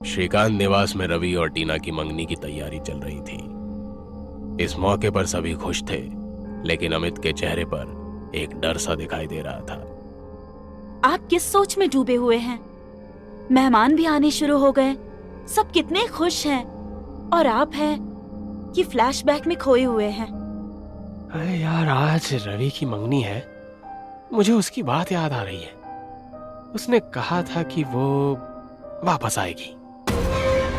श्रीकांत निवास में रवि और टीना की मंगनी की तैयारी चल रही थी। इस मौके पर सभी खुश थे, लेकिन अमित के चेहरे पर एक डर सा दिखाई दे रहा था। आप किस सोच में डूबे हुए हैं? मेहमान भी आने शुरू हो गए, सब कितने खुश हैं, और आप हैं कि फ्लैशबैक में खोए हुए हैं। अरे यार, आज रवि की मंगनी है। मुझे उसकी बात याद आ रही है। उसने कहा था कि वो वापस आएगी।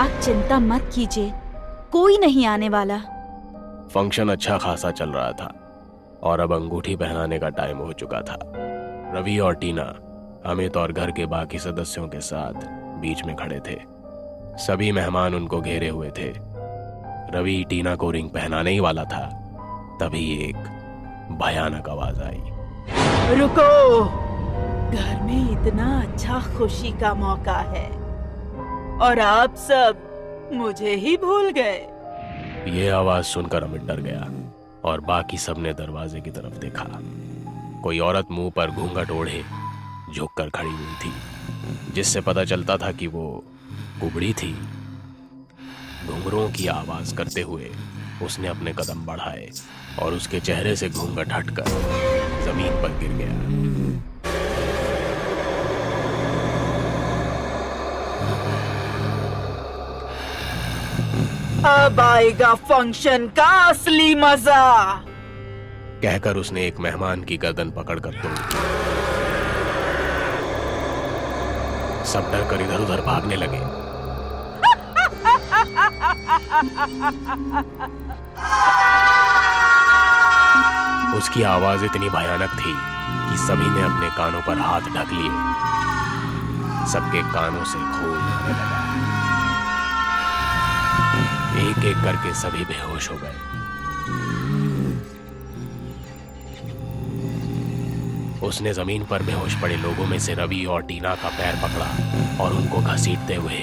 आप चिंता मत कीजिए, कोई नहीं आने वाला। फंक्शन अच्छा खासा चल रहा था और अब अंगूठी पहनाने का टाइम हो चुका था। रवि और टीना अमित और घर के बाकी सदस्यों के साथ बीच में खड़े थे। सभी मेहमान उनको घेरे हुए थे। रवि टीना को रिंग पहनाने ही वाला था, तभी एक भयानक आवाज आई। रुको, घर में इतना अच्छा खुशी का मौका है और आप सब मुझे ही भूल गए। ये आवाज सुनकर अमित डर गया और बाकी सबने दरवाजे की तरफ देखा। कोई औरत मुंह पर घूंघट ओढ़े झुककर खड़ी हुई थी, जिससे पता चलता था कि वो कुबड़ी थी। घुंघरों की आवाज करते हुए उसने अपने कदम बढ़ाए और उसके चेहरे से घूंघट हटकर जमीन पर गिर गया। अब आएगा फंक्शन का असली मजा, कहकर उसने एक मेहमान की गर्दन पकड़कर तोड़ दी। सब डरकर इधर उधर भागने लगे। उसकी आवाज इतनी भयानक थी कि सभी ने अपने कानों पर हाथ ढक लिए। सबके कानों से खून आने लगा। एक एक करके सभी बेहोश हो गए। उसने जमीन पर बेहोश पड़े लोगों में से रवि और टीना का पैर पकड़ा और उनको घसीटते हुए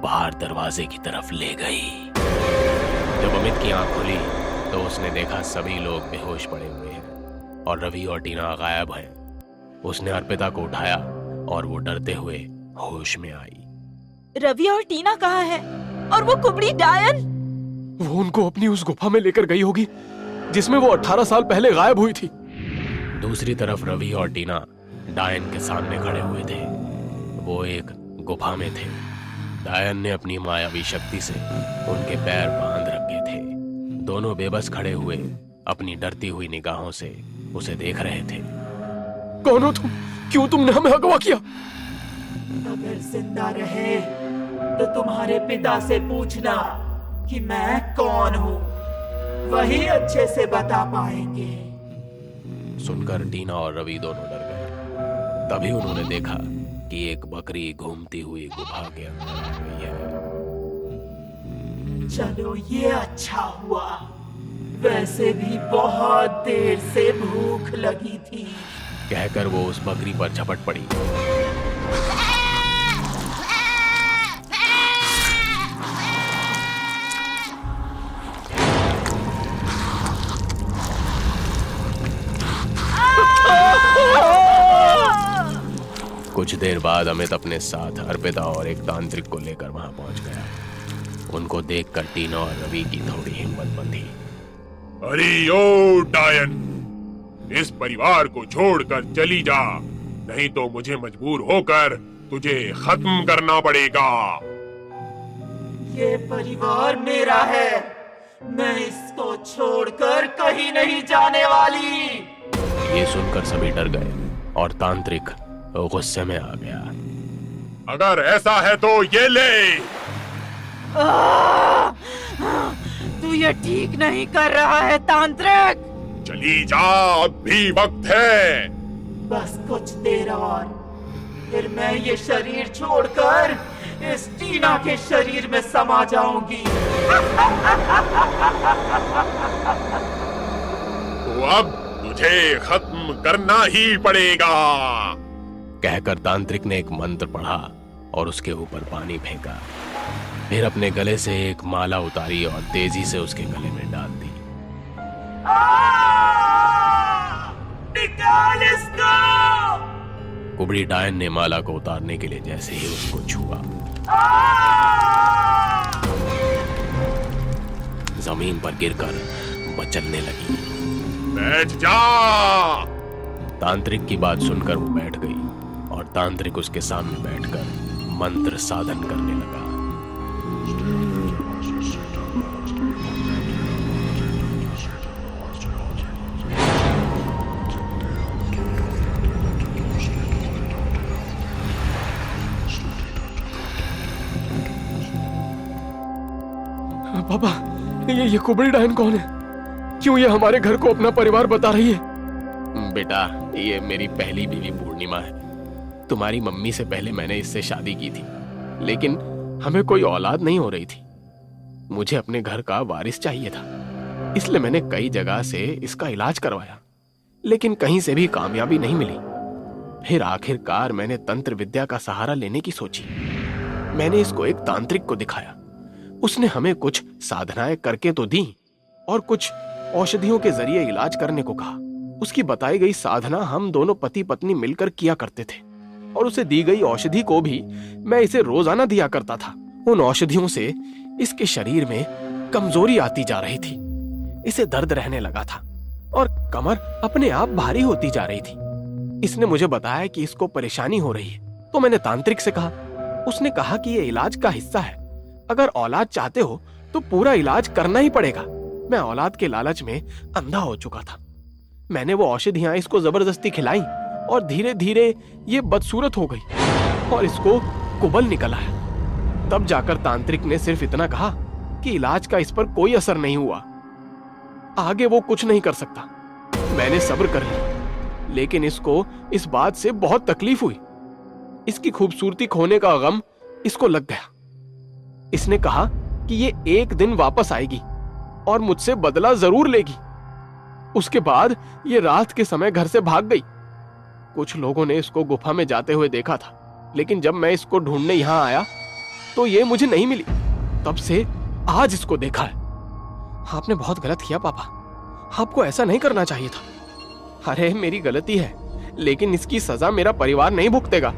बाहर दरवाजे की तरफ ले गई। जब अमित की आंख खुली तो उसने देखा सभी लोग बेहोश पड़े हुए हैं और रवि और टीना गायब हैं। उसने अर्पिता को उठाया और वो डरते हुए होश में आई। रवि और टीना कहाँ है? और वो कुबड़ी डायन? वो उनको अपनी उस गुफा में लेकर गई होगी जिसमें वो 18 साल पहले गायब हुई थी। दूसरी तरफ रवि और टीना डायन के सामने खड़े हुए थे। वो एक गुफा में थे। डायन ने अपनी मायावी शक्ति से उनके पैर बांध रखे थे। दोनों बेबस खड़े हुए अपनी डरती हुई निगाहों से उसे देख रहे थे। कौन हो तुम? क्यों तुमने हमें अगवा किया? अगर जिंदा रहे तो तुम्हारे पिता से पूछना कि मैं कौन हूँ, वही अच्छे से बता पाएंगे। सुनकर टीना और रवि दोनों डर गए। तभी उन्होंने देखा कि एक बकरी घूमती हुई गुफा के अंदर आ गई है। चलो ये अच्छा हुआ, वैसे भी बहुत देर से भूख लगी थी। कहकर वो उस बकरी पर झपट पड़ी। कुछ देर बाद अमित अपने साथ अर्पिता और एक तांत्रिक को लेकर वहां पहुंच गया। उनको देखकर टीना और रवि की थोड़ी हिम्मत बंधी। अरे ओ डायन, इस परिवार को छोड़कर चली जा, नहीं तो मुझे मजबूर होकर तुझे खत्म करना पड़ेगा। ये परिवार मेरा है, मैं इसको छोड़कर कहीं नहीं जाने वाली। ये सुनकर सभी डर गए और तांत्रिक गुस्से में आ गया। अगर ऐसा है तो ये ले। तू ये ठीक नहीं कर रहा है तांत्रिक। चली जा, अब भी वक्त है। बस कुछ देर और, फिर मैं ये शरीर छोड़कर इस टीना के शरीर में समा जाऊंगी। तो अब तुझे खत्म करना ही पड़ेगा। कहकर तांत्रिक ने एक मंत्र पढ़ा और उसके ऊपर पानी फेंका। फिर अपने गले से एक माला उतारी और तेजी से उसके गले में डाल दी। निकाल इसको! कुबड़ी डायन ने माला को उतारने के लिए जैसे ही उसको छुआ, जमीन पर गिरकर मचलने लगी। बैठ जा। तांत्रिक की बात सुनकर वो बैठ गई और तांत्रिक उसके सामने बैठकर मंत्र साधन करने लगा। पापा, ये कुबड़ी डायन कौन है? क्यों ये हमारे घर को अपना परिवार बता रही है? बेटा, ये मेरी पहली बीवी पूर्णिमा है। तुम्हारी मम्मी से पहले मैंने इससे शादी की थी, लेकिन हमें कोई औलाद नहीं हो रही थी। मुझे अपने घर का वारिस चाहिए था, इसलिए मैंने कई जगह से इसका इलाज करवाया, लेकिन कहीं से भी कामयाबी नहीं मिली। फिर आखिरकार मैंने तंत्र विद्या का सहारा लेने की सोची। मैंने इसको एक तांत्रिक को दिखाया। उसने हमें कुछ साधनाएं करके तो दी और कुछ औषधियों के जरिए इलाज करने को कहा। उसकी बताई गई साधना हम दोनों पति पत्नी मिलकर किया करते थे और उसे दी गई औषधि को भी मैं इसे रोजाना दिया करता था। उन औषधियों से इसके शरीर में कमजोरी आती जा रही थी, इसे दर्द रहने लगा था और कमर अपने आप भारी होती जा रही थी। इसने मुझे बताया कि इसको परेशानी हो रही है, तो मैंने तांत्रिक से कहा। उसने कहा कि यह इलाज का हिस्सा है, अगर औलाद चाहते हो तो पूरा इलाज करना ही पड़ेगा। मैं औलाद के लालच में अंधा हो चुका था। मैंने वो औषधियां इसको जबरदस्ती खिलाई और धीरे धीरे ये बदसूरत हो गई और इसको कुबल निकल आया। तब जाकर तांत्रिक ने सिर्फ इतना कहा कि इलाज का इस पर कोई असर नहीं हुआ, आगे वो कुछ नहीं कर सकता। मैंने सब्र कर लिया, लेकिन इसको इस बात से बहुत तकलीफ हुई। इसकी खूबसूरती खोने का गम इसको लग गया। इसने कहा कि ये एक दिन वापस आएगी और मुझसे बदला जरूर लेगी। उसके बाद ये रात के समय घर से भाग गई। कुछ लोगों ने इसको गुफा में जाते हुए देखा था, लेकिन जब मैं इसको ढूंढने यहां आया तो ये मुझे नहीं मिली। तब से आज इसको देखा है। आपने बहुत गलत किया पापा, आपको ऐसा नहीं करना चाहिए था। अरे मेरी गलती है, लेकिन इसकी सजा मेरा परिवार नहीं भुगतेगा,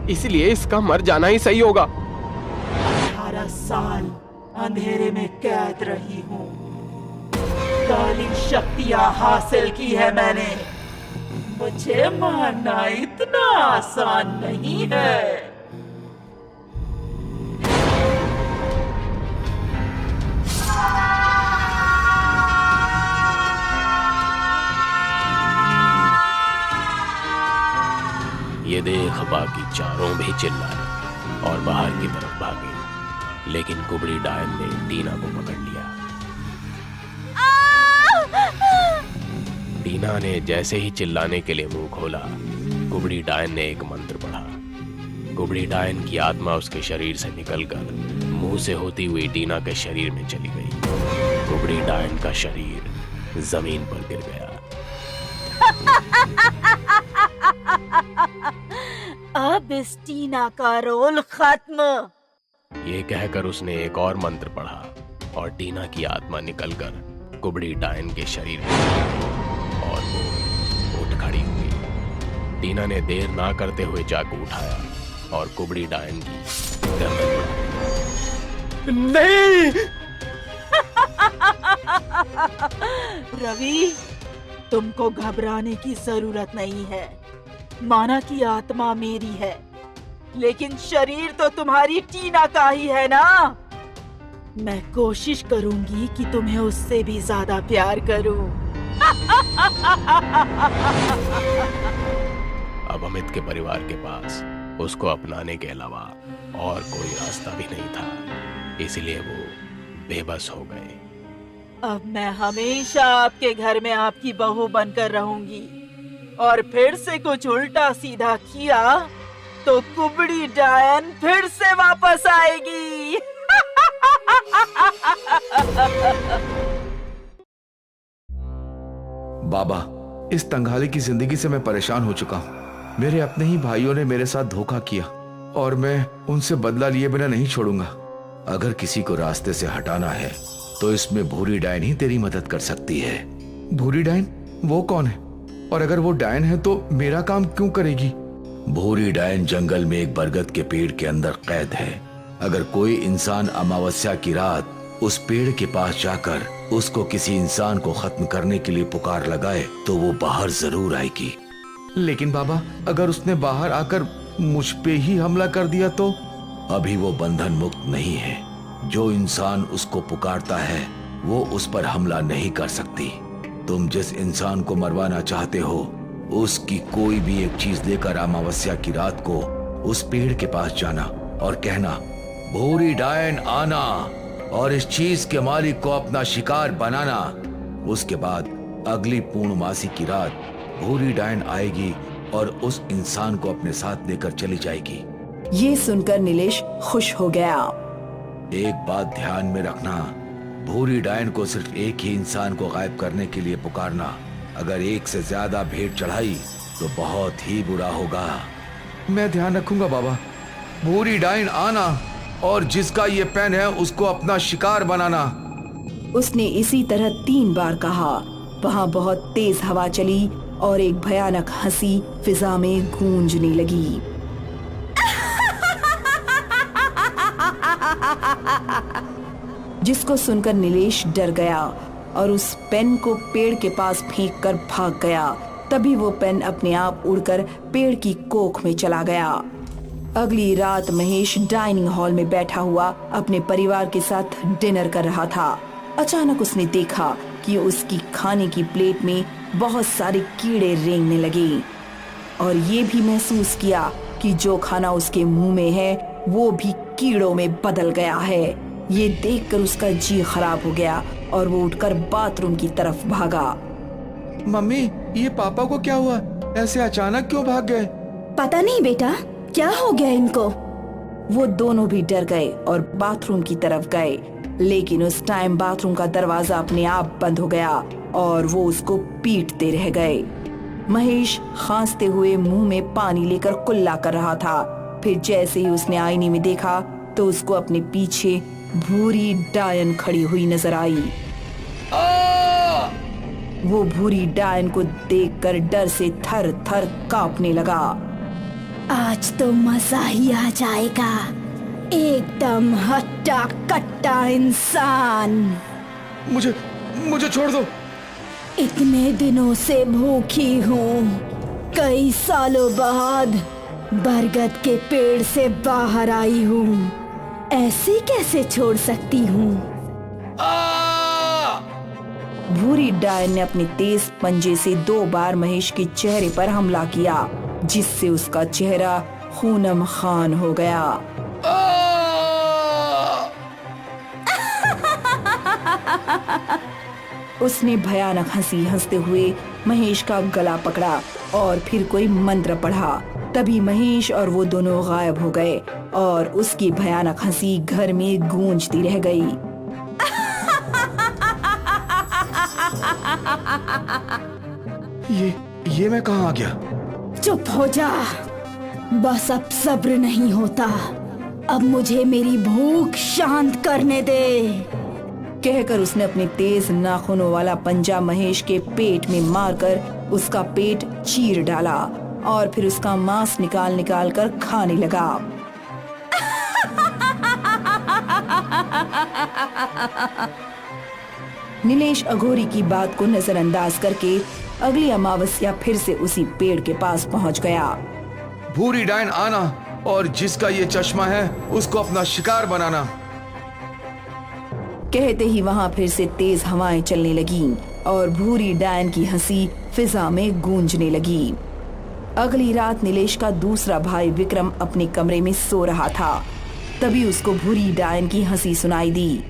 इसलिए इसका मर जाना ही सही होगा। 18 साल अंधेरे में कैद रही हूँ, काली शक्तियां हासिल की है मैंने। मुझे मारना इतना आसान नहीं है। ये देख बाकी चारों भी चिल्लाए और बाहर की तरफ भागे, लेकिन कुबड़ी डायन ने टीना को पकड़ लिया। टीना ने जैसे ही चिल्लाने के लिए मुंह खोला, कुबड़ी डायन ने एक मंत्र पढ़ा। कुबड़ी डायन की आत्मा उसके शरीर से निकलकर मुंह से होती हुई टीना के शरीर में चली गई। कुबड़ी डायन का शरीर जमीन पर गिर गया। अब इस टीना का रोल खत्म। ये कहकर उसने एक और मंत्र पढ़ा और टीना की आत्मा निकलकर कुबड़ी डायन के शरीर में चली गई और वो उठ खड़ी हुई। टीना ने देर ना करते हुए चाकू उठाया और कुबड़ी डायन की गर्दन पर। नहीं! रवि, तुमको घबराने की जरूरत नहीं है। माना कि आत्मा मेरी है, लेकिन शरीर तो तुम्हारी टीना का ही है ना। मैं कोशिश करूंगी कि तुम्हें उससे भी ज्यादा प्यार करूं। अब अमित के परिवार के पास उसको अपनाने के अलावा और कोई रास्ता भी नहीं था, इसलिए वो बेबस हो गए। अब मैं हमेशा आपके घर में आपकी बहू बनकर रहूंगी, और फिर से कुछ उल्टा सीधा किया तो कुबड़ी डायन फिर से वापस आएगी। बाबा, इस तंगहाली की जिंदगी से मैं परेशान हो चुका हूँ। मेरे अपने ही भाइयों ने मेरे साथ धोखा किया और मैं उनसे बदला लिए बिना नहीं छोड़ूंगा। अगर किसी को रास्ते से हटाना है तो इसमें भूरी डायन ही तेरी मदद कर सकती है। भूरी डायन? वो कौन है? और अगर वो डायन है तो मेरा काम क्यों करेगी? भूरी डायन जंगल में एक बरगद के पेड़ के अंदर कैद है। अगर कोई इंसान अमावस्या की रात उस पेड़ के पास जाकर उसको किसी इंसान को खत्म करने के लिए पुकार लगाए तो वो बाहर जरूर आएगी। लेकिन बाबा, अगर उसने बाहर आकर मुझ पे ही हमला कर दिया तो? अभी वो बंधन मुक्त नहीं है। जो इंसान उसको पुकारता है वो उस पर हमला नहीं कर सकती। तुम जिस इंसान को मरवाना चाहते हो उसकी कोई भी एक चीज लेकर अमावस्या की रात को उस पेड़ के पास जाना और कहना, भूरी डायन आना और इस चीज के मालिक को अपना शिकार बनाना। उसके बाद अगली पूर्णमासी की रात भूरी डायन आएगी और उस इंसान को अपने साथ लेकर चली जाएगी। ये सुनकर नीलेश खुश हो गया। एक बात ध्यान में रखना, भूरी डायन को सिर्फ एक ही इंसान को गायब करने के लिए पुकारना। अगर एक से ज्यादा भेंट चढ़ाई तो बहुत ही बुरा होगा। मैं ध्यान रखूंगा बाबा। भूरी डायन आना और जिसका ये पेन है उसको अपना शिकार बनाना। उसने इसी तरह 3 बार कहा। वहाँ बहुत तेज हवा चली और एक भयानक हंसी फिजा में गूंजने लगी। जिसको सुनकर नीलेश डर गया और उस पेन को पेड़ के पास फेंककर भाग गया। तभी वो पेन अपने आप उड़कर पेड़ की कोख में चला गया। अगली रात महेश डाइनिंग हॉल में बैठा हुआ अपने परिवार के साथ डिनर कर रहा था। अचानक उसने देखा कि उसकी खाने की प्लेट में बहुत सारे कीड़े रेंगने लगे और ये भी महसूस किया कि जो खाना उसके मुंह में है वो भी कीड़ों में बदल गया है। ये देखकर उसका जी खराब हो गया और वो उठकर बाथरूम की तरफ भागा। मम्मी, ये पापा को क्या हुआ? ऐसे अचानक क्यों भाग गए? पता नहीं बेटा, क्या हो गया इनको। वो दोनों भी डर गए और बाथरूम की तरफ गए, लेकिन उस टाइम बाथरूम का दरवाजा अपने आप बंद हो गया और वो उसको पीटते रह गए। महेश खांसते हुए मुंह में पानी लेकर कुल्ला कर रहा था। फिर जैसे ही उसने आईने में देखा तो उसको अपने पीछे भूरी डायन खड़ी हुई नजर आई। वो भूरी डायन को देखकर डर से थर थर कांपने लगा। आज तो मजा ही आ जाएगा, एकदम हट्टा कट्टा इंसान। मुझे छोड़ दो। इतने दिनों से भूखी हूँ, कई सालों बाद बरगद के पेड़ से बाहर आई हूँ, ऐसे कैसे छोड़ सकती हूँ। भूरी डायन ने अपने तेज पंजे से 2 बार महेश के चेहरे पर हमला किया, जिससे उसका चेहरा खूनम खान हो गया। उसने भयानक हंसी हंसते हुए महेश का गला पकड़ा और फिर कोई मंत्र पढ़ा। तभी महेश और वो दोनों गायब हो गए और उसकी भयानक हंसी घर में गूंजती रह गई। ये मैं कहाँ आ गया? चुप हो जा, बस अब सब्र नहीं होता, अब मुझे मेरी भूख शांत करने दे। कहकर उसने अपने तेज नाखूनों वाला पंजा महेश के पेट में मारकर उसका पेट चीर डाला और फिर उसका मांस निकाल निकाल कर खाने लगा। नीलेश अघोरी की बात को नजरअंदाज करके अगली अमावस्या फिर से उसी पेड़ के पास पहुंच गया। भूरी डायन आना और जिसका ये चश्मा है उसको अपना शिकार बनाना। कहते ही वहां फिर से तेज हवाएं चलने लगीं और भूरी डायन की हंसी फिजा में गूंजने लगी। अगली रात नीलेश का दूसरा भाई विक्रम अपने कमरे में सो रहा था। तभी उसको भूरी डायन की हंसी सुनाई दी।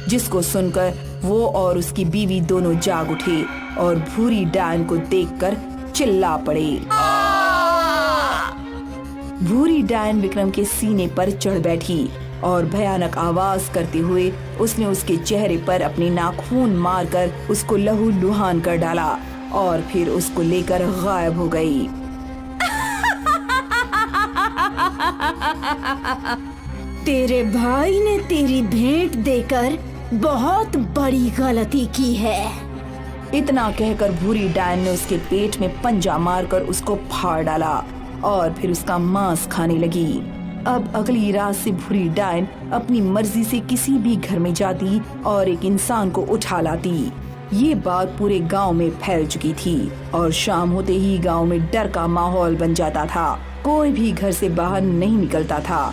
जिसको सुनकर वो और उसकी बीवी दोनों जाग उठे और भूरी डायन को देखकर चिल्ला पड़े। भूरी डायन विक्रम के सीने पर चढ़ बैठी और भयानक आवाज करते हुए उसने उसके चेहरे पर अपनी नाखून मारकर उसको लहू लुहान कर डाला और फिर उसको लेकर गायब हो गई। तेरे भाई ने तेरी भेंट देकर बहुत बड़ी गलती की है। इतना कहकर भूरी डायन ने उसके पेट में पंजा मारकर उसको फाड़ डाला और फिर उसका मांस खाने लगी। अब अगली रात से भूरी डायन अपनी मर्जी से किसी भी घर में जाती और एक इंसान को उठा लाती। ये बात पूरे गांव में फैल चुकी थी और शाम होते ही गांव में डर का माहौल बन जाता था। कोई भी घर से बाहर नहीं निकलता था।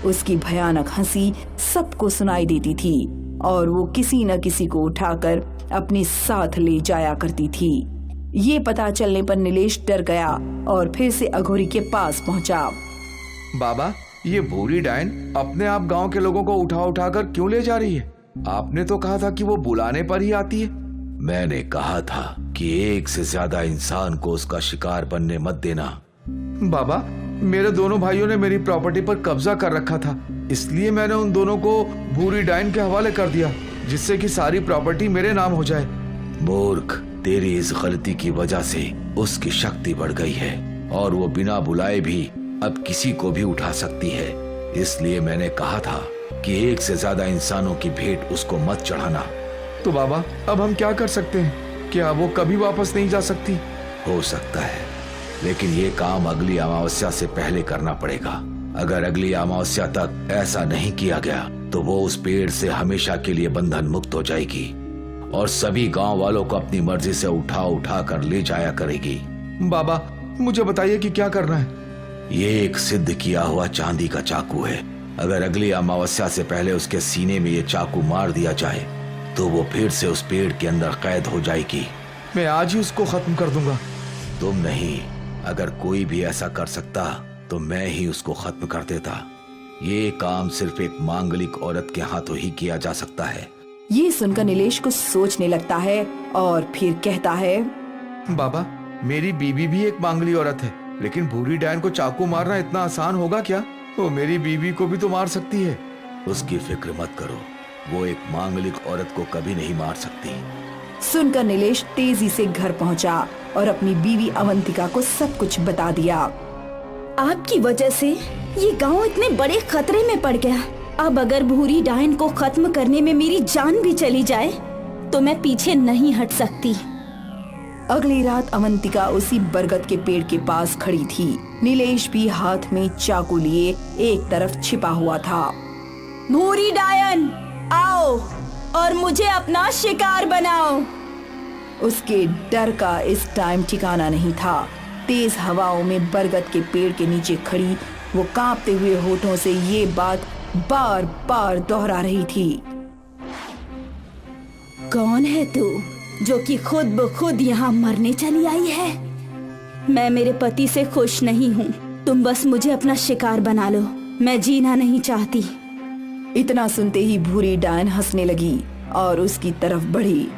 उसकी भयानक हंसी सबको सुनाई देती थी और वो किसी न किसी को उठाकर अपने साथ ले जाया करती थी। ये पता चलने पर नीलेश डर गया और फिर से अघोरी के पास पहुंचा। बाबा, ये भूरी डायन अपने आप गांव के लोगों को उठा उठा कर क्यों ले जा रही है? आपने तो कहा था कि वो बुलाने पर ही आती है। मैंने कहा था कि एक से ज्यादा इंसान को उसका शिकार बनने मत देना। बाबा, मेरे दोनों भाइयों ने मेरी प्रॉपर्टी पर कब्जा कर रखा था, इसलिए मैंने उन दोनों को भूरी डायन के हवाले कर दिया, जिससे कि सारी प्रॉपर्टी मेरे नाम हो जाए। मूर्ख, तेरी इस गलती की वजह से उसकी शक्ति बढ़ गई है और वो बिना बुलाए भी अब किसी को भी उठा सकती है। इसलिए मैंने कहा था कि एक से ज्यादा इंसानों की भेंट उसको मत चढ़ाना। तो बाबा, अब हम क्या कर सकते हैं? क्या वो कभी वापस नहीं जा सकती? हो सकता है, लेकिन ये काम अगली अमावस्या से पहले करना पड़ेगा। अगर अगली अमावस्या तक ऐसा नहीं किया गया तो वो उस पेड़ से हमेशा के लिए बंधन मुक्त हो जाएगी और सभी गांव वालों को अपनी मर्जी से उठा उठा कर ले जाया करेगी। बाबा, मुझे बताइए कि क्या करना है? ये एक सिद्ध किया हुआ चांदी का चाकू है। अगर अगली अमावस्या से पहले उसके सीने में ये चाकू मार दिया जाए तो वो फिर से उस पेड़ के अंदर कैद हो जाएगी। मैं आज ही उसको खत्म कर दूंगा। तुम नहीं, अगर कोई भी ऐसा कर सकता तो मैं ही उसको खत्म कर देता। ये काम सिर्फ एक मांगलिक औरत के हाथों ही किया जा सकता है। ये सुनकर नीलेश कुछ सोचने लगता है और फिर कहता है, बाबा, मेरी बीवी भी एक मांगली औरत है, लेकिन भूरी डायन को चाकू मारना इतना आसान होगा क्या? वो मेरी बीवी को भी तो मार सकती है। उसकी फिक्र मत करो, वो एक मांगलिक औरत को कभी नहीं मार सकती। सुनकर नीलेश तेजी से घर पहुंचा और अपनी बीवी अवंतिका को सब कुछ बता दिया। आपकी वजह से ये गांव इतने बड़े खतरे में पड़ गया। अब अगर भूरी डायन को खत्म करने में मेरी जान भी चली जाए तो मैं पीछे नहीं हट सकती। अगली रात अवंतिका उसी बरगद के पेड़ के पास खड़ी थी। नीलेश भी हाथ में चाकू लिए एक तरफ छिपा हुआ था। भूरी डायन, आओ और मुझे अपना शिकार बनाओ। उसके डर का इस टाइम ठिकाना नहीं था। तेज हवाओं में बरगद के पेड़ के नीचे खड़ी वो कांपते हुए होठों से ये बात बार बार दोहरा रही थी। कौन है तू जो कि खुद ब खुद यहाँ मरने चली आई है? मैं मेरे पति से खुश नहीं हूँ। तुम बस मुझे अपना शिकार बना लो, मैं जीना नहीं चाहती। इतना सुनते ही भूरी डायन हंसने लगी और उसकी तरफ बढ़ी।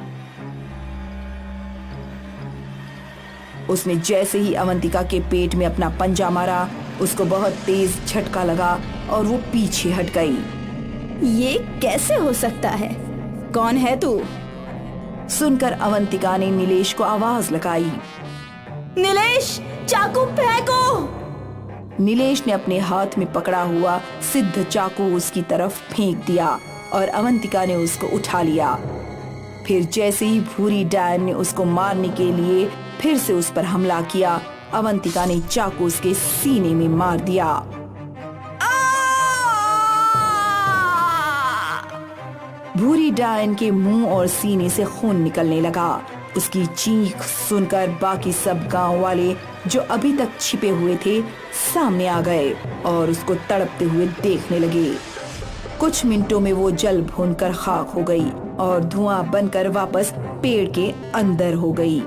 उसने जैसे ही अवंतिका के पेट में अपना पंजा मारा, उसको बहुत तेज झटका लगा और वो पीछे हट गई। ये कैसे हो सकता है? कौन है तू? सुनकर अवंतिका ने नीलेश को आवाज लगाई। नीलेश, चाकू फेंको। नीलेश ने अपने हाथ में पकड़ा हुआ सिद्ध चाकू उसकी तरफ फेंक दिया और अवंतिका ने उसको उठा लिया। फिर जैसे ही भूरी डायन ने उसको मारने के लिए फिर से उस पर हमला किया, अवंतिका ने चाकू उसके सीने में मार दिया। भूरी डायन के मुंह और सीने से खून निकलने लगा। उसकी चीख सुनकर बाकी सब गांव वाले जो अभी तक छिपे हुए थे सामने आ गए और उसको तड़पते हुए देखने लगे। कुछ मिनटों में वो जल भूनकर खाक हो गई और धुआं बनकर वापस पेड़ के अंदर हो गई।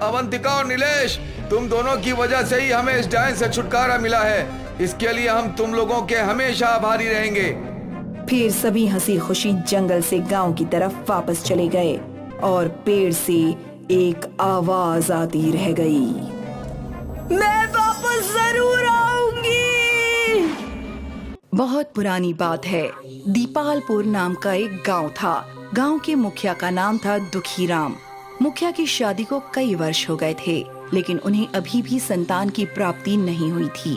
अवंतिका और नीलेश, तुम दोनों की वजह से ही हमें इस डायन से छुटकारा मिला है। इसके लिए हम तुम लोगों के हमेशा आभारी रहेंगे। फिर सभी हंसी खुशी जंगल से गांव की तरफ वापस चले गए और पेड़ से एक आवाज आती रह गई, मैं वापस जरूर आऊंगी। बहुत पुरानी बात है। दीपालपुर नाम का एक गांव था। गांव के मुखिया का नाम था दुखीराम। मुखिया की शादी को कई वर्ष हो गए थे, लेकिन उन्हें अभी भी संतान की प्राप्ति नहीं हुई थी।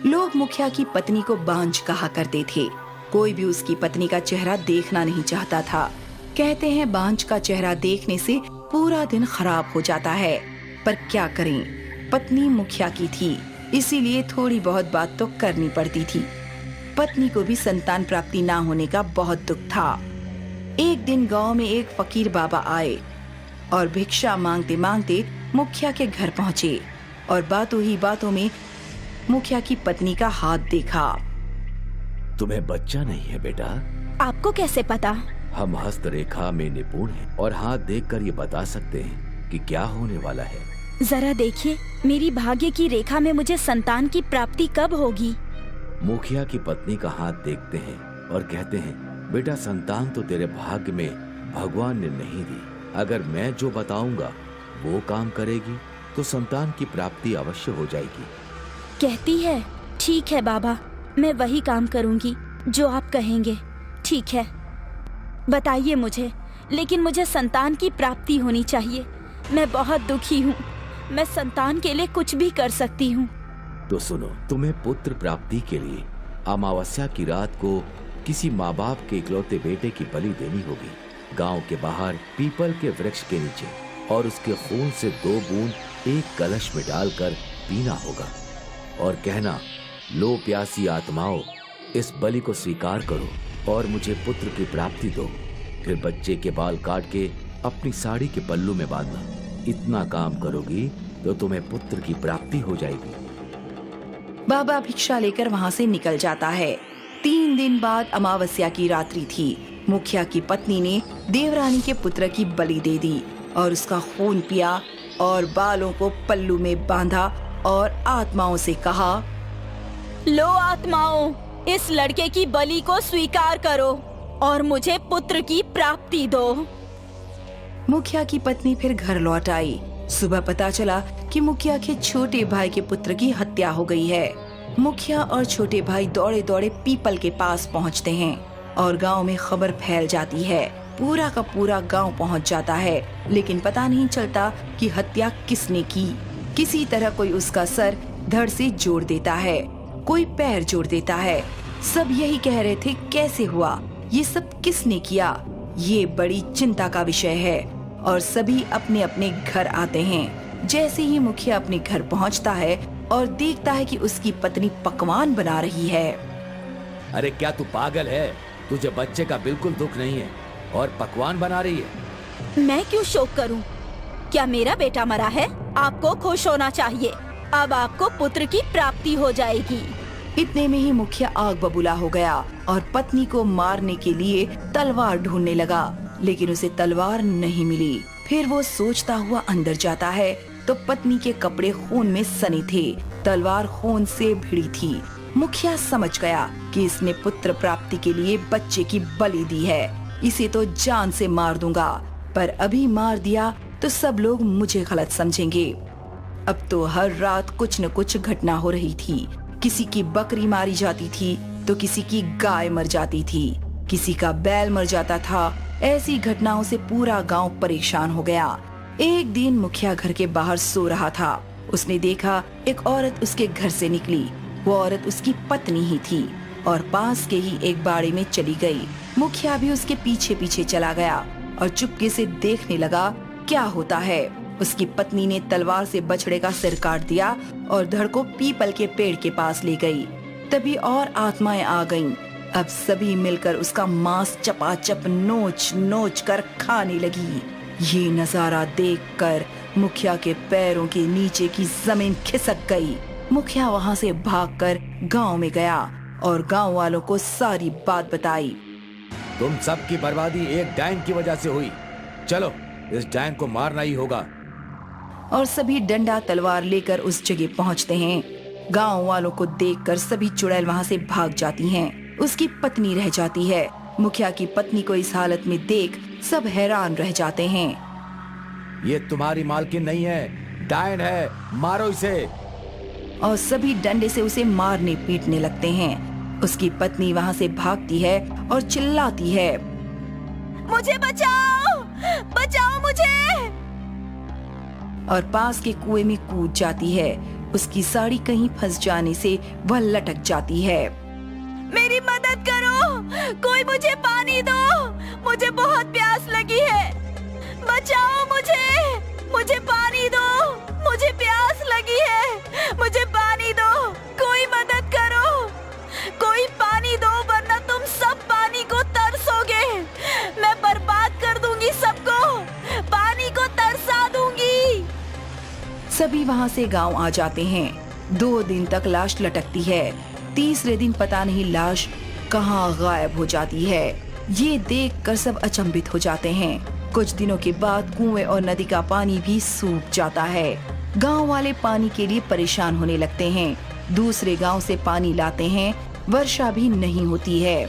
लोग मुखिया की पत्नी को बांझ कहा करते थे। कोई भी उसकी पत्नी का चेहरा देखना नहीं चाहता था। कहते हैं बांझ का चेहरा देखने से पूरा दिन खराब हो जाता है। पर क्या करें, पत्नी मुखिया की थी, इसीलिए थोड़ी बहुत बात तो करनी पड़ती थी। पत्नी को भी संतान प्राप्ति ना होने का बहुत दुख था। एक दिन गांव में एक फकीर बाबा आए और भिक्षा मांगते मांगते मुखिया के घर पहुँचे और बातों ही बातों में मुखिया की पत्नी का हाथ देखा। तुम्हें बच्चा नहीं है बेटा? आपको कैसे पता? हम हस्तरेखा में निपुण हैं और हाथ देखकर ये बता सकते हैं कि क्या होने वाला है। जरा देखिए, मेरी भाग्य की रेखा में मुझे संतान की प्राप्ति कब होगी? मुखिया की पत्नी का हाथ देखते हैं और कहते हैं, बेटा संतान तो तेरे भाग्य में भगवान ने नहीं दी। अगर मैं जो बताऊंगा वो काम करेगी तो संतान की प्राप्ति अवश्य हो जाएगी। कहती है, ठीक है बाबा, मैं वही काम करूंगी जो आप कहेंगे। ठीक है, बताइए मुझे, लेकिन मुझे संतान की प्राप्ति होनी चाहिए। मैं बहुत दुखी हूँ, मैं संतान के लिए कुछ भी कर सकती हूँ। तो सुनो, तुम्हें पुत्र प्राप्ति के लिए अमावस्या की रात को किसी माँ बाप के इकलौते बेटे की बलि देनी होगी। गांव के बाहर पीपल के वृक्ष के नीचे, और उसके खून से 2 बूंद एक कलश में डालकर पीना होगा और कहना, लो प्यासी आत्माओं, इस बलि को स्वीकार करो और मुझे पुत्र की प्राप्ति दो। फिर बच्चे के बाल काट के अपनी साड़ी के पल्लू में बांधना। इतना काम करोगी तो तुम्हें पुत्र की प्राप्ति हो जाएगी। बाबा भिक्षा लेकर वहाँ से निकल जाता है। 3 दिन बाद अमावस्या की रात्रि थी। मुखिया की पत्नी ने देवरानी के पुत्र की बलि दे दी और उसका खून पिया और बालों को पल्लू में बांधा और आत्माओं से कहा, लो आत्माओं, इस लड़के की बलि को स्वीकार करो और मुझे पुत्र की प्राप्ति दो। मुखिया की पत्नी फिर घर लौट आई। सुबह पता चला कि मुखिया के छोटे भाई के पुत्र की हत्या हो गई है। मुखिया और छोटे भाई दौड़े दौड़े पीपल के पास पहुंचते हैं और गांव में खबर फैल जाती है। पूरा का पूरा गांव पहुंच जाता है, लेकिन पता नहीं चलता कि हत्या किसने की। किसी तरह कोई उसका सर धड़ से जोड़ देता है, कोई पैर जोड़ देता है। सब यही कह रहे थे, कैसे हुआ, ये सब किसने किया? ये बड़ी चिंता का विषय है और सभी अपने अपने घर आते हैं। जैसे ही मुखिया अपने घर पहुंचता है और देखता है कि उसकी पत्नी पकवान बना रही है। अरे क्या तू पागल है? तुझे बच्चे का बिल्कुल दुख नहीं है और पकवान बना रही है। मैं क्यों शोक करूं? क्या मेरा बेटा मरा है? आपको खुश होना चाहिए, अब आपको पुत्र की प्राप्ति हो जाएगी। इतने में ही मुखिया आग बबूला हो गया और पत्नी को मारने के लिए तलवार ढूंढने लगा, लेकिन उसे तलवार नहीं मिली। फिर वो सोचता हुआ अंदर जाता है तो पत्नी के कपड़े खून में सने थे, तलवार खून से भिड़ी थी। मुखिया समझ गया कि इसने पुत्र प्राप्ति के लिए बच्चे की बलि दी है, इसे तो जान से मार दूंगा, पर अभी मार दिया तो सब लोग मुझे गलत समझेंगे। अब तो हर रात कुछ न कुछ घटना हो रही थी। किसी की बकरी मारी जाती थी तो किसी की गाय मर जाती थी, किसी का बैल मर जाता था। ऐसी घटनाओं से पूरा गांव परेशान हो गया। एक दिन मुखिया घर के बाहर सो रहा था। उसने देखा एक औरत उसके घर से निकली। वो औरत उसकी पत्नी ही थी और पास के ही एक बाड़े में चली गई। मुखिया भी उसके पीछे पीछे चला गया और चुपके से देखने लगा क्या होता है। उसकी पत्नी ने तलवार से बछड़े का सिर काट दिया और धड़ को पीपल के पेड़ के पास ले गई। तभी और आत्माएं आ गईं। अब सभी मिलकर उसका मांस चपाचप नोच नोच कर खाने लगी। ये नजारा देखकर मुखिया के पैरों के नीचे की जमीन खिसक गई। मुखिया वहाँ से भागकर गांव में गया और गांव वालों को सारी बात बताई। तुम सबकी बर्बादी एक डायन की वजह से हुई। चलो इस डायन को मारना ही होगा। और सभी डंडा तलवार लेकर उस जगह पहुंचते हैं। गांव वालों को देखकर सभी चुड़ैल वहां से भाग जाती हैं। उसकी पत्नी रह जाती है। मुखिया की पत्नी को इस हालत में देख सब हैरान रह जाते हैं। ये तुम्हारी मालकिन नहीं है, डायन है, मारो इसे। और सभी डंडे से उसे मारने पीटने लगते हैं। उसकी पत्नी वहां से भागती है और चिल्लाती है, मुझे बचाओ, बचाओ मुझे। और पास के कुएं में कूद जाती है। उसकी साड़ी कहीं फंस जाने से वह लटक जाती है। मेरी मदद करो, कोई मुझे पानी दो, मुझे बहुत प्यास लगी है, बचाओ मुझे। मुझे पानी दो, मुझे प्यास लगी है, मुझे पानी दो, कोई मदद करो, कोई पानी दो वरना तुम सब पानी को तरसोगे। मैं बर्बाद कर दूंगी सबको, पानी को तरसा दूंगी। सभी वहाँ से गांव आ जाते हैं। 2 दिन तक लाश लटकती है। तीसरे दिन पता नहीं लाश कहाँ गायब हो जाती है। ये देखकर सब अचंभित हो जाते हैं। कुछ दिनों के बाद कुएं और नदी का पानी भी सूख जाता है। गांव वाले पानी के लिए परेशान होने लगते हैं। दूसरे गांव से पानी लाते हैं, वर्षा भी नहीं होती है।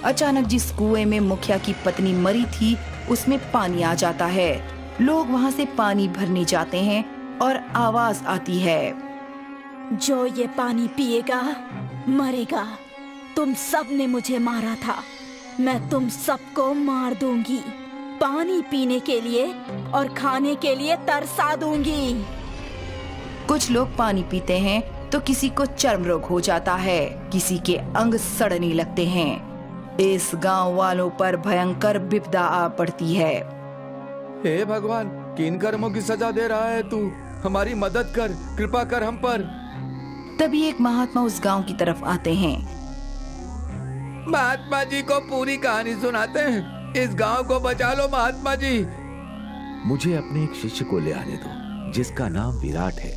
अचानक जिस कुएं में मुखिया की पत्नी मरी थी उसमें पानी आ जाता है। लोग वहाँ से पानी भरने जाते हैं और आवाज आती है, जो ये पानी पिएगा मरेगा। तुम सब ने मुझे मारा था, मैं तुम सबको मार दूंगी। पानी पीने के लिए और खाने के लिए तरसा दूंगी। कुछ लोग पानी पीते हैं तो किसी को चर्म रोग हो जाता है, किसी के अंग सड़ने लगते हैं। इस गांव वालों पर भयंकर विपदा आ पड़ती है। हे भगवान, किन कर्मों की सजा दे रहा है तू? हमारी मदद कर, कृपा कर हम पर। तभी एक महात्मा उस गांव की तरफ आते हैं। महात्मा जी को पूरी कहानी सुनाते हैं। इस गांव को बचा लो महात्मा जी। मुझे अपने एक शिष्य को ले आने दो जिसका नाम विराट है।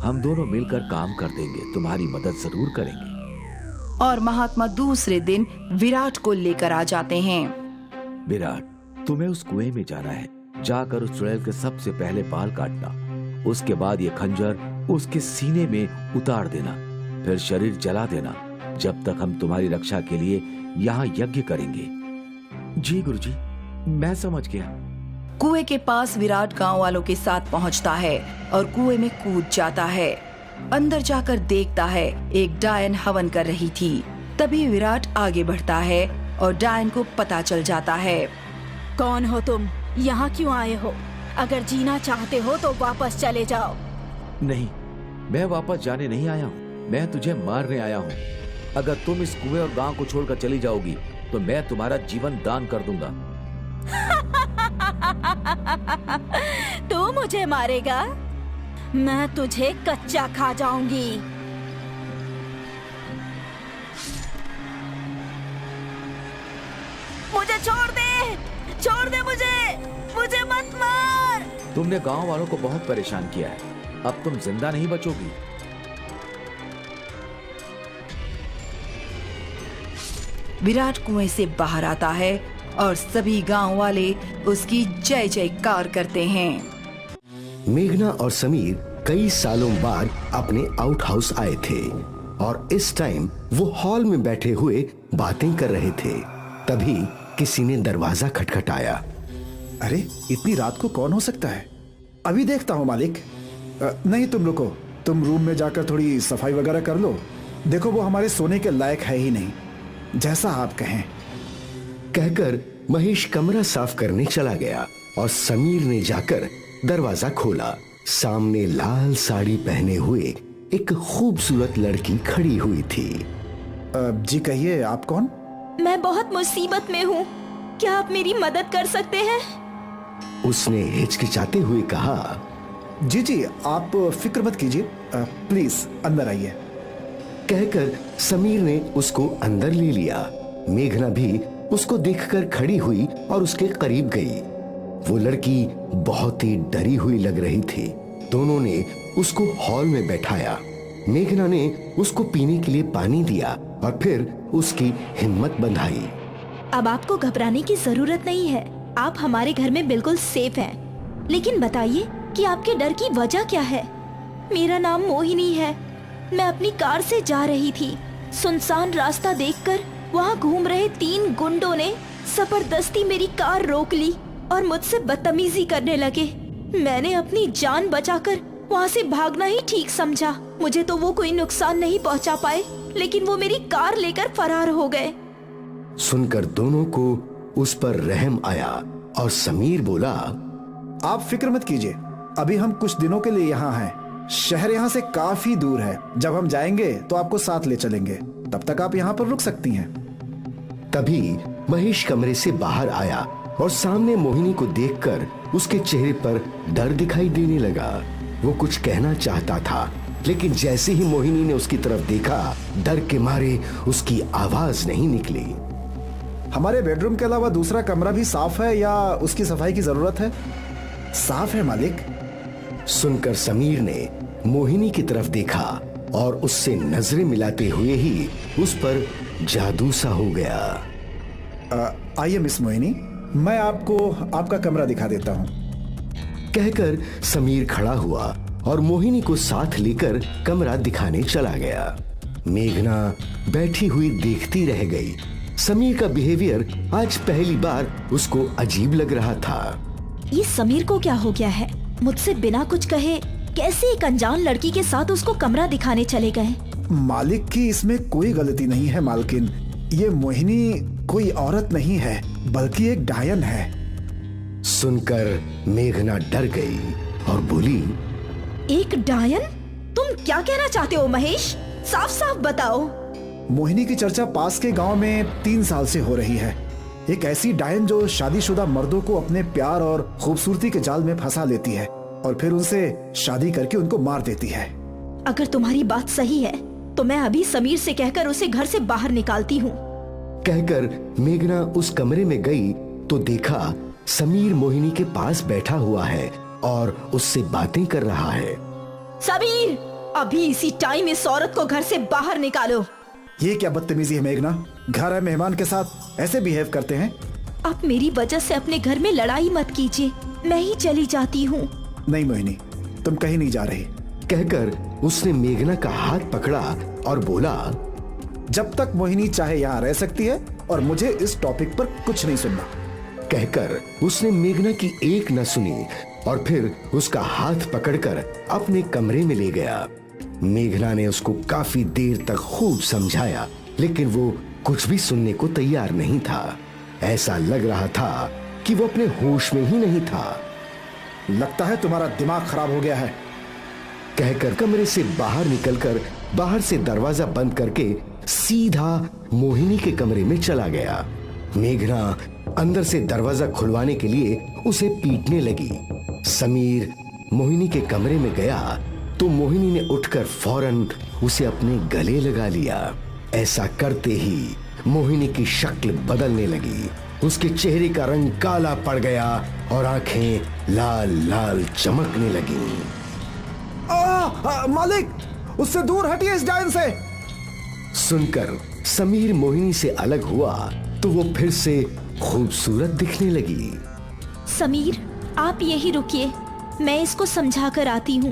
हम दोनों मिलकर काम कर देंगे, तुम्हारी मदद जरूर करेंगे। और महात्मा दूसरे दिन विराट को लेकर आ जाते हैं। विराट, तुम्हें उस कुएं में जाना है। जाकर उस चुड़ैल के सबसे पहले बाल काटना, उसके बाद ये खंजर उसके सीने में उतार देना, फिर शरीर जला देना जब तक हम तुम्हारी रक्षा के लिए यहाँ यज्ञ करेंगे। जी गुरुजी, मैं समझ गया। कुएं के पास विराट गांव वालों के साथ पहुंचता है और कुएं में कूद जाता है। अंदर जाकर देखता है एक डायन हवन कर रही थी। तभी विराट आगे बढ़ता है और डायन को पता चल जाता है। कौन हो तुम? यहाँ क्यों आए हो? अगर जीना चाहते हो तो वापस चले जाओ। नहीं, मैं वापस जाने नहीं आया हूँ, मैं तुझे मारने आया हूँ। अगर तुम इस कुएं और गांव को छोड़कर चली जाओगी तो मैं तुम्हारा जीवन दान कर दूंगा। तू मुझे मारेगा? मैं तुझे कच्चा खा जाऊंगी। मुझे छोड़ दे मुझे मत मार। तुमने गांव वालों को बहुत परेशान किया है, अब तुम जिंदा नहीं बचोगी। विराट कुएं से बाहर आता है और सभी गांव वाले उसकी जय जयकार करते हैं। मेघना और समीर कई सालों बाद अपने आउट हाउस आए थे और इस टाइम वो हॉल में बैठे हुए बातें कर रहे थे। तभी किसी ने दरवाजा खटखटाया। अरे, इतनी रात को कौन हो सकता है? अभी देखता हूँ मालिक। नहीं, तुम रुको, तुम रूम में जाकर थोड़ी सफाई वगैरह कर लो। देखो, वो हमारे सोने के लायक है ही नहीं, जैसा आप कहें। कहकर महेश कमरा साफ करने चला गया और समीर ने जाकर दरवाजा खोला। सामने लाल साड़ी पहने हुए एक खूबसूरत लड़की खड़ी हुई थी। जी कहिए, आप कौन? मैं बहुत मुसीबत में हूँ, क्या आप मेरी मदद कर सकते हैं? उसने हिचकिचाते हुए कहा। जी, आप फिक्र मत कीजिए, प्लीज अंदर आइए। कहकर समीर ने उसको अंदर ले लिया। मेघना भी उसको देखकर खड़ी हुई और उसके करीब गई। वो लड़की बहुत ही डरी हुई लग रही थी। दोनों ने उसको हॉल में बैठाया। मेघना ने उसको पीने के लिए पानी दिया और फिर उसकी हिम्मत बंधाई। अब आपको घबराने की जरूरत नहीं है, आप हमारे घर में बिल्कुल सेफ हैं। लेकिन बताइए कि आपके डर की वजह क्या है? मेरा नाम मोहिनी है, मैं अपनी कार से जा रही थी। सुनसान रास्ता देखकर वहाँ घूम रहे 3 गुंडों ने जबरदस्ती मेरी कार रोक ली और मुझसे बदतमीजी करने लगे। मैंने अपनी जान बचाकर वहाँ से भागना ही ठीक समझा। मुझे तो वो कोई नुकसान नहीं पहुँचा पाए, लेकिन वो मेरी कार लेकर फरार हो गए। सुनकर दोनों को उस पर रहम आया और समीर बोला, आप फिक्र मत कीजिए, अभी हम कुछ दिनों के लिए यहाँ हैं। शहर यहाँ से काफी दूर है, जब हम जाएंगे तो आपको साथ ले चलेंगे, तब तक आप यहाँ पर रुक सकती हैं। तभी महेश कमरे से बाहर आया और सामने मोहिनी को देखकर उसके चेहरे पर डर दिखाई देने लगा। वो कुछ कहना चाहता था, लेकिन जैसे ही मोहिनी ने उसकी तरफ देखा, डर के मारे उसकी आवाज नहीं निकली। हमारे बेडरूम के अलावा दूसरा कमरा भी साफ है या उसकी सफाई की जरूरत है? साफ है मालिक। सुनकर समीर ने मोहिनी की तरफ देखा और उससे नजरें मिलाते हुए ही उस पर जादू सा हो गया। आइए मिस मोहिनी, मैं आपको आपका कमरा दिखा देता हूँ। कहकर समीर खड़ा हुआ और मोहिनी को साथ लेकर कमरा दिखाने चला गया। मेघना बैठी हुई देखती रह गई। समीर का बिहेवियर आज पहली बार उसको अजीब लग रहा था। ये समीर को क्या हो गया है? मुझसे बिना कुछ कहे कैसे एक अनजान लड़की के साथ उसको कमरा दिखाने चले गए? मालिक की इसमें कोई गलती नहीं है मालकिन। ये मोहिनी कोई औरत नहीं है, बल्कि एक डायन है। सुनकर मेघना डर गई और बोली, एक डायन? तुम क्या कहना चाहते हो महेश? साफ साफ बताओ। मोहिनी की चर्चा पास के गांव में 3 साल से हो रही है। एक ऐसी डायन जो शादीशुदा मर्दों को अपने प्यार और खूबसूरती के जाल में फंसा लेती है और फिर उनसे शादी करके उनको मार देती है। अगर तुम्हारी बात सही है तो मैं अभी समीर से कहकर उसे घर से बाहर निकालती हूँ। कहकर मेघना उस कमरे में गई तो देखा समीर मोहिनी के पास बैठा हुआ है और उससे बातें कर रहा है। समीर, अभी इसी टाइम इस औरत को घर से बाहर निकालो। ये क्या बदतमीजी है मेघना? घर है, मेहमान के साथ ऐसे बिहेव करते हैं? आप मेरी वजह से अपने घर में लड़ाई मत कीजिए, मैं ही चली जाती हूँ। नहीं मोहिनी, तुम कहीं नहीं जा रही। कहकर उसने मेघना का हाथ पकड़ा और बोला, जब तक मोहिनी चाहे यहाँ रह सकती है और मुझे इस टॉपिक पर कुछ नहीं सुनना। कहकर उसने मेघना की एक न सुनी और फिर उसका हाथ पकड़कर अपने कमरे में ले गया। मेघना ने उसको काफी देर तक खूब समझाया, लेकिन वो कुछ भी सुनने को तैयार नहीं था। ऐसा लग रहा था कि वो अपने होश में ही नहीं था। लगता है तुम्हारा दिमाग खराब हो गया है। कहकर कमरे से बाहर निकलकर बाहर से दरवाजा बंद करके सीधा मोहिनी के कमरे में चला गया। मेघना अंदर से दरवाजा खुलवाने के लिए उसे पीटने लगी। समीर मोहिनी के कमरे में गया तो मोहिनी ने उठकर फौरन उसे अपने गले लगा लिया। ऐसा करते ही मोहिनी की शक्ल बदलने लगी। उसके चेहरे का रंग काला पड़ गया और आंखें लाल लाल चमकने लगी। मालिक, उससे दूर हटिए इस डायन से। सुनकर समीर मोहिनी से अलग हुआ तो वो फिर से खूबसूरत दिखने लगी। समीर, आप यही रुकिए, मैं इसको समझा कर आती हूँ।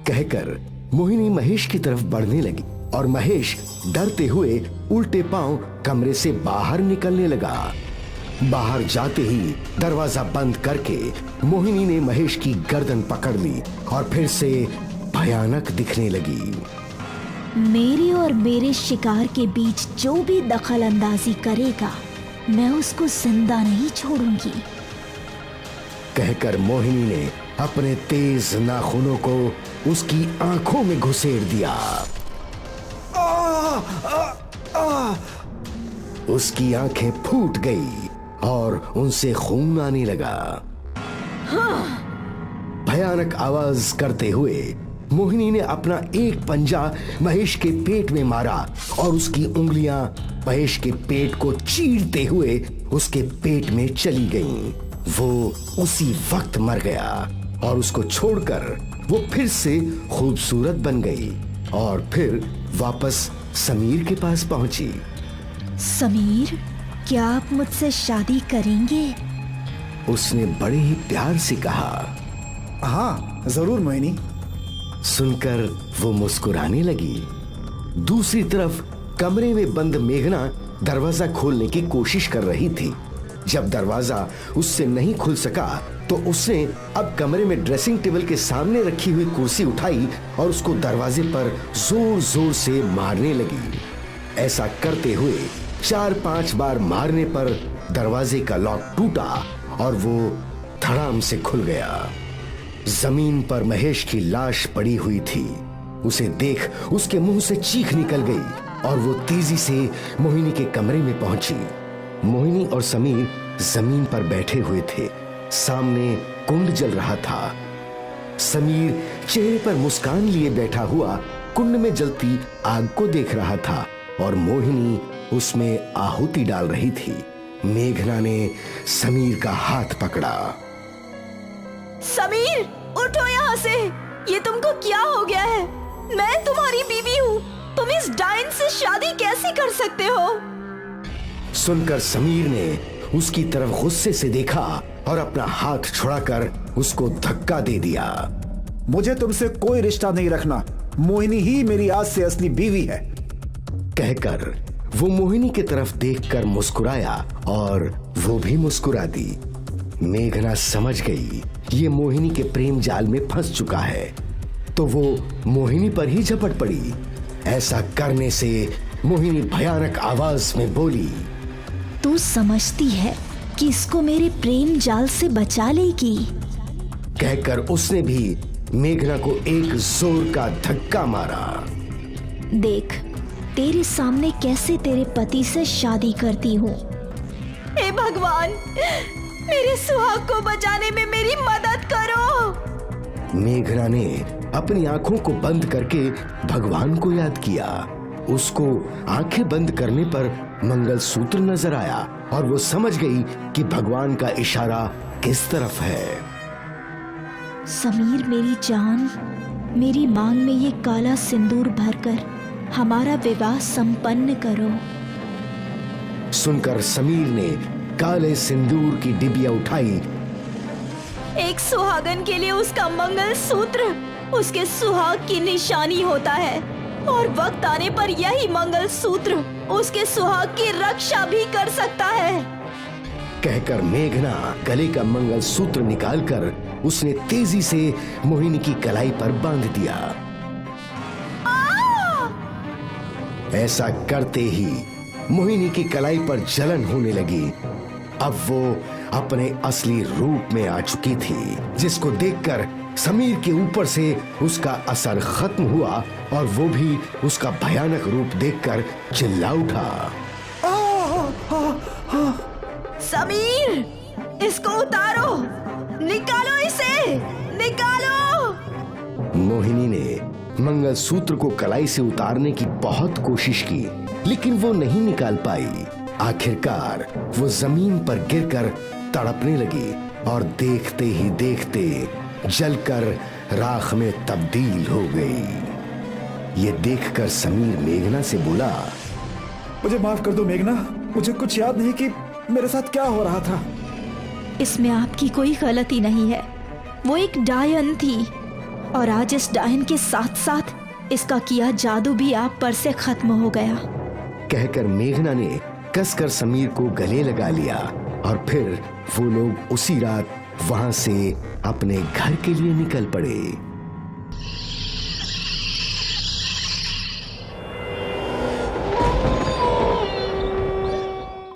कहकर मोहिनी महेश की तरफ बढ़ने लगी और महेश डरते हुए उल्टे पांव कमरे से बाहर निकलने लगा। बाहर जाते ही दरवाजा बंद करके मोहिनी ने महेश की गर्दन पकड़ ली और फिर से भयानक दिखने लगी। मेरे और मेरे शिकार के बीच जो भी दखल अंदाजी करेगा, मैं उसको जिंदा नहीं छोड़ूंगी। कहकर मोहिनी ने अपने तेज नाखूनों को उसकी आंखों में घुसेड़ दिया। उसकी आंखें फूट गई और उनसे खून आने लगा। भयानक आवाज करते हुए मोहिनी ने अपना एक पंजा महेश के पेट में मारा और उसकी उंगलियां महेश के पेट को चीरते हुए उसके पेट में चली गईं। वो उसी वक्त मर गया और उसको छोड़कर वो फिर से खूबसूरत बन गई और फिर वापस समीर के पास पहुंची। समीर, क्या आप मुझसे शादी करेंगे? उसने बड़े ही प्यार से कहा। हाँ जरूर मोहिनी। सुनकर वो मुस्कुराने लगी। दूसरी तरफ कमरे में बंद मेघना दरवाजा खोलने की कोशिश कर रही थी। जब दरवाजा उससे नहीं खुल सका तो उसने अब कमरे में ड्रेसिंग टेबल के सामने रखी हुई कुर्सी उठाई और उसको दरवाजे पर जोर जोर से मारने लगी। ऐसा करते हुए 4-5 बार मारने पर दरवाजे का लॉक टूटा और वो धड़ाम से खुल गया। जमीन पर महेश की लाश पड़ी हुई थी। उसे देख उसके मुंह से चीख निकल गई और वो तेजी से मोहिनी के कमरे में पहुंची। मोहिनी और समीर जमीन पर बैठे हुए थे। सामने कुंड जल रहा था। समीर चेहरे पर मुस्कान लिए बैठा हुआ कुंड में जलती आग को देख रहा था और मोहिनी उसमें आहुति डाल रही थी। मेघना ने समीर का हाथ पकड़ा। समीर, उठो यहाँ से। ये तुमको क्या हो गया है? मैं तुम्हारी बीवी हूँ। तुम इस डायन से शादी कैसे कर सकते हो? सुनकर समीर ने उसकी तरफ गुस्से से देखा और अपना हाथ छुड़ाकर उसको धक्का दे दिया। मुझे तुमसे कोई रिश्ता नहीं रखना। मोहिनी ही मेरी आज से असली बीवी है। कहकर वो मोहिनी की तरफ देखकर मुस्कुराया और वो भी मुस्कुरा दी। मेघना समझ गई ये मोहिनी के प्रेम जाल में फंस चुका है, तो वो मोहिनी पर ही झपट पड़ी। ऐसा करने से मोहिनी भयानक आवाज में बोली, तू समझती है कि इसको मेरे प्रेम जाल से बचा लेगी? कहकर उसने भी मेघना को एक जोर का धक्का मारा। देख, तेरे सामने कैसे तेरे पति से शादी करती हूँ। हे भगवान, मेरे सुहाग को बचाने में मेरी मदद करो। मेघना ने अपनी आंखों को बंद करके भगवान को याद किया। उसको आंखें बंद करने पर मंगलसूत्र नजर आया और वो समझ गई कि भगवान का इशारा किस तरफ है। समीर मेरी जान, मेरी मांग में ये काला सिंदूर भरकर हमारा विवाह संपन्न करो। सुनकर समीर ने काले सिंदूर की डिबिया उठाई। एक सुहागन के लिए उसका मंगलसूत्र उसके सुहाग की निशानी होता है और वक्त आने पर यही मंगलसूत्र उसके सुहाग की रक्षा भी कर सकता है। कहकर मेघना गले का मंगलसूत्र निकालकर उसने तेजी से मोहिनी की कलाई पर बांध दिया। ऐसा करते ही मोहिनी की कलाई पर जलन होने लगी। अब वो अपने असली रूप में आ चुकी थी, जिसको देखकर समीर के ऊपर से उसका असर खत्म हुआ और वो भी उसका भयानक रूप देखकर चिल्ला उठा। समीर, इसको उतारो, निकालो इसे, निकालो। मोहिनी ने मंगलसूत्र को कलाई से उतारने की बहुत कोशिश की, लेकिन वो नहीं निकाल पाई। आखिरकार वो जमीन पर गिरकर तड़पने लगी और देखते ही देखते जलकर राख में तब्दील हो गई। ये देखकर समीर मेघना से बोला, मुझे माफ कर दो मेघना, मुझे कुछ याद नहीं कि मेरे साथ क्या हो रहा था। इसमें आपकी कोई गलती नहीं है। वो एक डायन थी और आज इस डायन के साथ साथ इसका किया जादू भी आप पर से खत्म हो गया। कहकर मेघना ने कसकर समीर को गले लगा लिया और फिर वो लोग उसी रात वहां से अपने घर के लिए निकल पड़े।